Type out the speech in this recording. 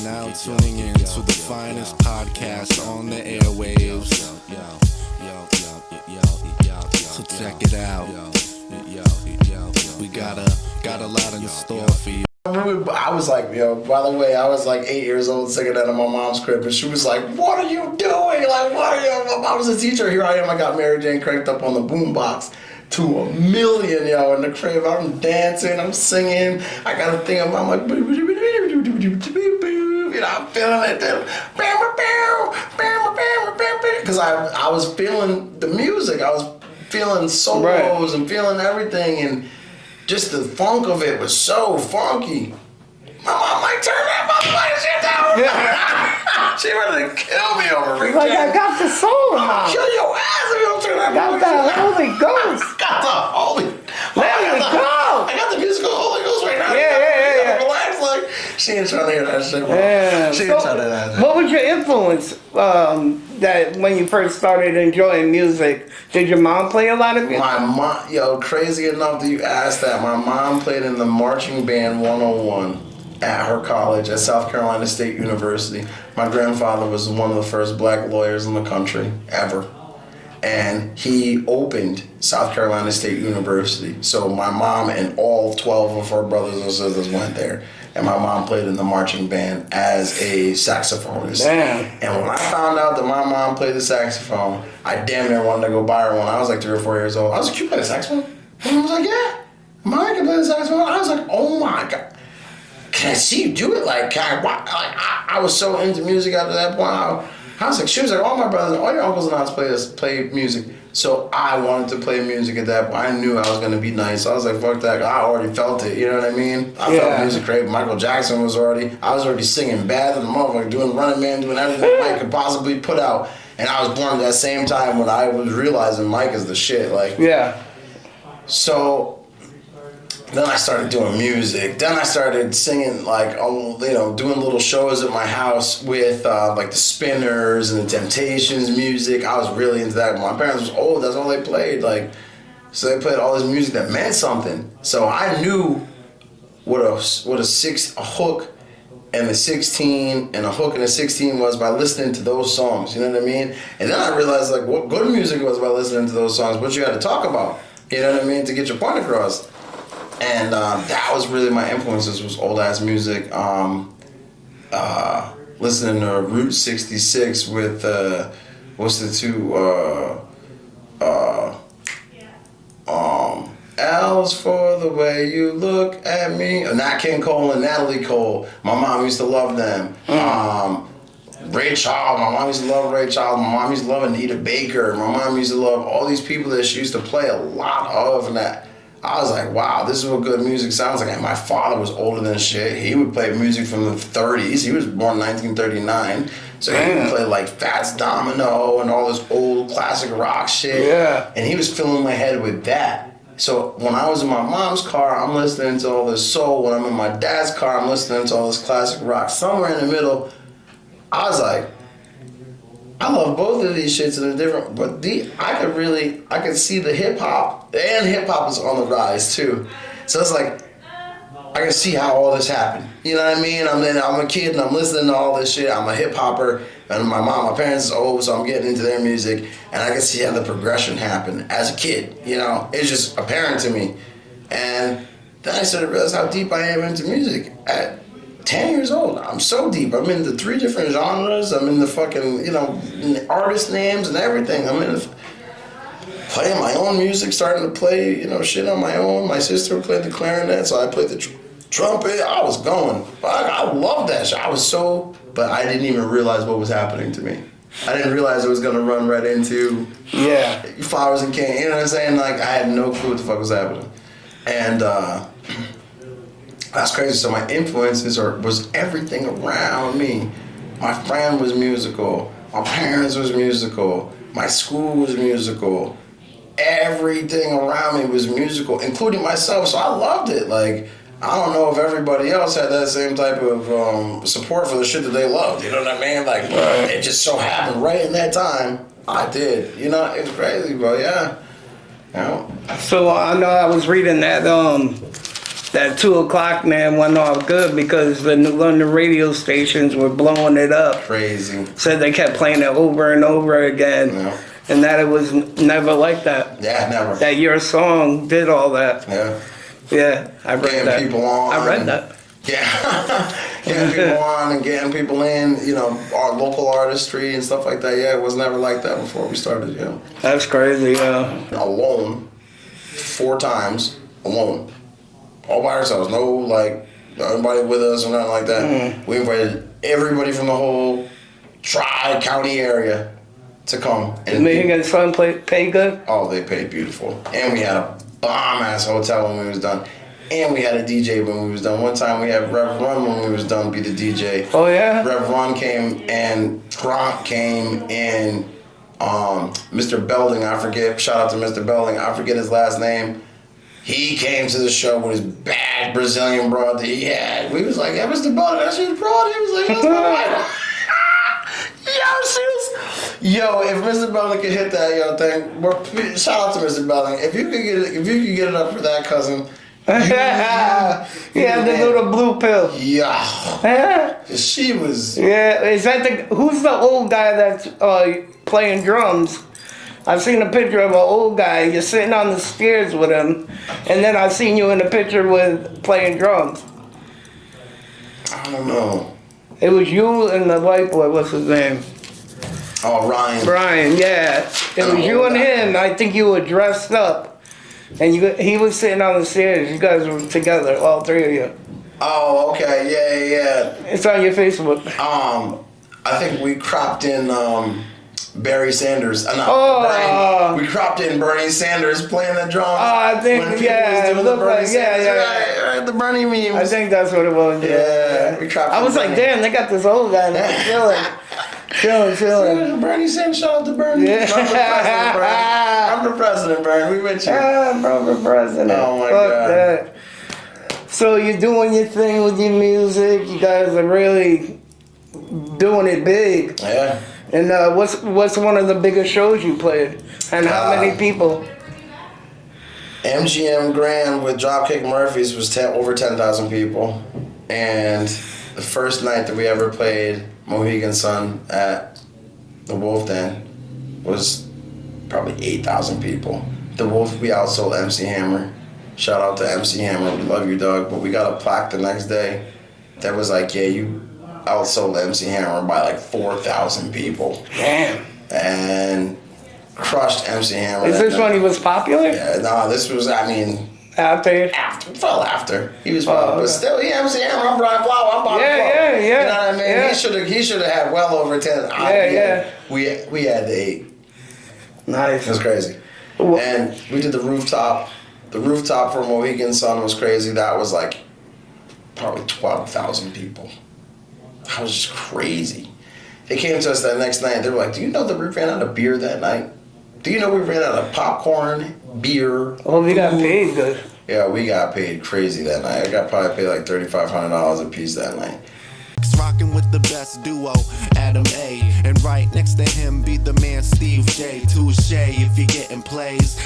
now tuning in to the finest podcast on the airwaves. So check it out. We got a lot in store for you. I was like, by the way, I was like 8 years old singing that in my mom's crib, and she was like, what are you doing? Like, what are you? I was a teacher. Here I am. I got Mary Jane cranked up on the boombox to 1,000,000, in the crib. I'm dancing, I'm singing. I got a thing on my, I'm like, I'm feeling it. Because I was feeling the music. I was feeling solos and feeling everything, and just the funk of it was so funky. My mom like, turn that motherfucking shit down. She ready to kill me over it. Like, I got the soul, I'll kill your ass if you don't turn that got the Holy Ghost. I got the Holy. Let me go. I got the musical Holy Ghost right now. Yeah. Relax, like she ain't trying to hear that shit, bro. Yeah. She ain't trying to hear that. What was your influence that when you first started enjoying music? Did your mom play a lot of music? My mom, crazy enough that you asked that. My mom played in the marching band 101 at her college at South Carolina State University. My grandfather was one of the first black lawyers in the country ever. And he opened South Carolina State University. So my mom and all 12 of her brothers and sisters went there. And my mom played in the marching band as a saxophonist. Damn. And when I found out that my mom played the saxophone, I damn near wanted to go buy her one. I was like 3 or 4 years old. I was like, you play the saxophone? And I was like, yeah. Mom can play the saxophone. I was like, oh my God. Can I see you do it? I was so into music after that point. She was like, all my brothers, all your uncles and aunts play music. So I wanted to play music at that point. I knew I was going to be nice. I was like, fuck that. I already felt it. You know what I mean? I felt music great. Michael Jackson I was already singing bad than the motherfucker, doing Running Man, doing everything Mike could possibly put out. And I was born at that same time when I was realizing Mike is the shit. So then I started doing music. Then I started singing, doing little shows at my house with the Spinners and the Temptations music. I was really into that. My parents was old. That's all they played. So they played all this music that meant something. So I knew what a hook and a 16 and a hook and a 16 was by listening to those songs. You know what I mean? And then I realized what good music was by listening to those songs. What you had to talk about. You know what I mean? To get your point across. And that was really my influences, was old ass music. Listening to Route 66 with what's the two L's for the way you look at me. Nat King Cole and Natalie Cole. My mom used to love them. Ray Charles. My mom used to love Ray Charles. My mom used to love Anita Baker. My mom used to love all these people that she used to play a lot of, and that I was like, wow, this is what good music sounds like. And my father was older than shit. He would play music from the 30s. He was born in 1939. So he would play Fats Domino and all this old classic rock shit. Yeah. And he was filling my head with that. So when I was in my mom's car, I'm listening to all this soul. When I'm in my dad's car, I'm listening to all this classic rock. Somewhere in the middle, I was like, I love both of these shits and they're different, but I could see the hip hop, and hip hop is on the rise too. So it's like, I can see how all this happened. You know what I mean? I'm a kid and I'm listening to all this shit. I'm a hip hopper, and my parents is old, so I'm getting into their music, and I can see how the progression happened as a kid. It's just apparent to me. And then I started to realize how deep I am into music at 10 years old. I'm so deep. I'm into 3 different genres. I'm in the fucking, artist names and everything. I'm in playing my own music, starting to play, shit on my own. My sister played the clarinet, so I played the trumpet. I was going. I loved that shit. But I didn't even realize what was happening to me. I didn't realize it was going to run right into Flowers and Candy. You know what I'm saying? I had no clue what the fuck was happening. And, that's crazy. So my influences was everything around me. My friend was musical. My parents was musical. My school was musical. Everything around me was musical, including myself. So I loved it. I don't know if everybody else had that same type of support for the shit that they loved. You know what I mean? It just so happened right in that time, I did. It was crazy, bro. Yeah. So I know I was reading that that 2 o'clock man went off good because the New London radio stations were blowing it up. Crazy. Said they kept playing it over and over again. Yeah. And that it was never like that. Yeah, never. That your song did all that. Yeah. Yeah, I read Getting that. people on. I read that. Yeah. Getting people on and getting people in, you know, our local artistry and stuff like that. Yeah, it was never like that before we started, you know. That's crazy, yeah. Alone, 4 times, alone. All by ourselves. No, like, nobody with us or nothing like that. We invited everybody from the whole Tri-County area to come. Did Megan Sun pay good? Oh, they paid beautiful. And we had a bomb-ass hotel when we was done. And we had a DJ when we was done. One time we had Rev Run when we was done be the DJ. Oh, yeah? Rev Run came and Gronk came and Mr. Belding, I forget. Shout out to Mr. Belding. I forget his last name. He came to the show with his bad Brazilian broad that he had. We was like, yeah, Mr. Belding, that's your broad. He was like, that's my wife. Yo, if Mr. Belding could hit that thing, shout out to Mr. Belding. If you could get it up for that cousin. He had to do the blue pill. Yeah. She was. Yeah, is that who's the old guy that's playing drums? I've seen a picture of an old guy. You're sitting on the stairs with him, and then I've seen you in a picture with playing drums. I don't know. It was you and the white boy. What's his name? Oh, Ryan. Brian, yeah. It was you and him. I think you were dressed up, and he was sitting on the stairs. You guys were together, all 3 of you. Oh, okay. Yeah. It's on your Facebook. I think we cropped in Barry Sanders. We cropped in Bernie Sanders playing the drums. I think, when yeah, was doing it looked like, Right, the Bernie memes. I think that's what it was. Yeah, we cropped. I was like, damn, they got this old guy there chilling. Bernie Sanders, shout out to Bernie. Yeah. I'm the president, Bernie. We with you. Bro, the president. Oh my Fuck God. that. So you're doing your thing with your music. You guys are really doing it big. Yeah. And what's one of the biggest shows you played? And how many people? MGM Grand with Dropkick Murphys was over 10,000 people. And the first night that we ever played Mohegan Sun at the Wolf Den was probably 8,000 people. The Wolf, we outsold MC Hammer. Shout out to MC Hammer. We love you, dog. But we got a plaque the next day that was like, yeah, you outsold MC Hammer by like 4,000 people. Damn. And crushed MC Hammer. Is this when he was popular? Yeah, no, this was, After? After. He was popular. But still, he MC Hammer, I'm Brian Flower, I'm Bob Flower. Yeah. You know what I mean? Yeah. He should have had well over 10. Yeah. We had the 8. Nice. It was crazy. And we did the rooftop. The rooftop for Mohegan Sun was crazy. That was like probably 12,000 people. That was just crazy. They came to us that next night and they were like, do you know that we ran out of beer that night? Do you know we ran out of popcorn, beer? Oh, we got paid good. Yeah, we got paid crazy that night. I got probably paid like $3,500 a piece that night. Rocking with the best duo, Adam A. And right next to him be the man Steve J. Touche if you're getting plays.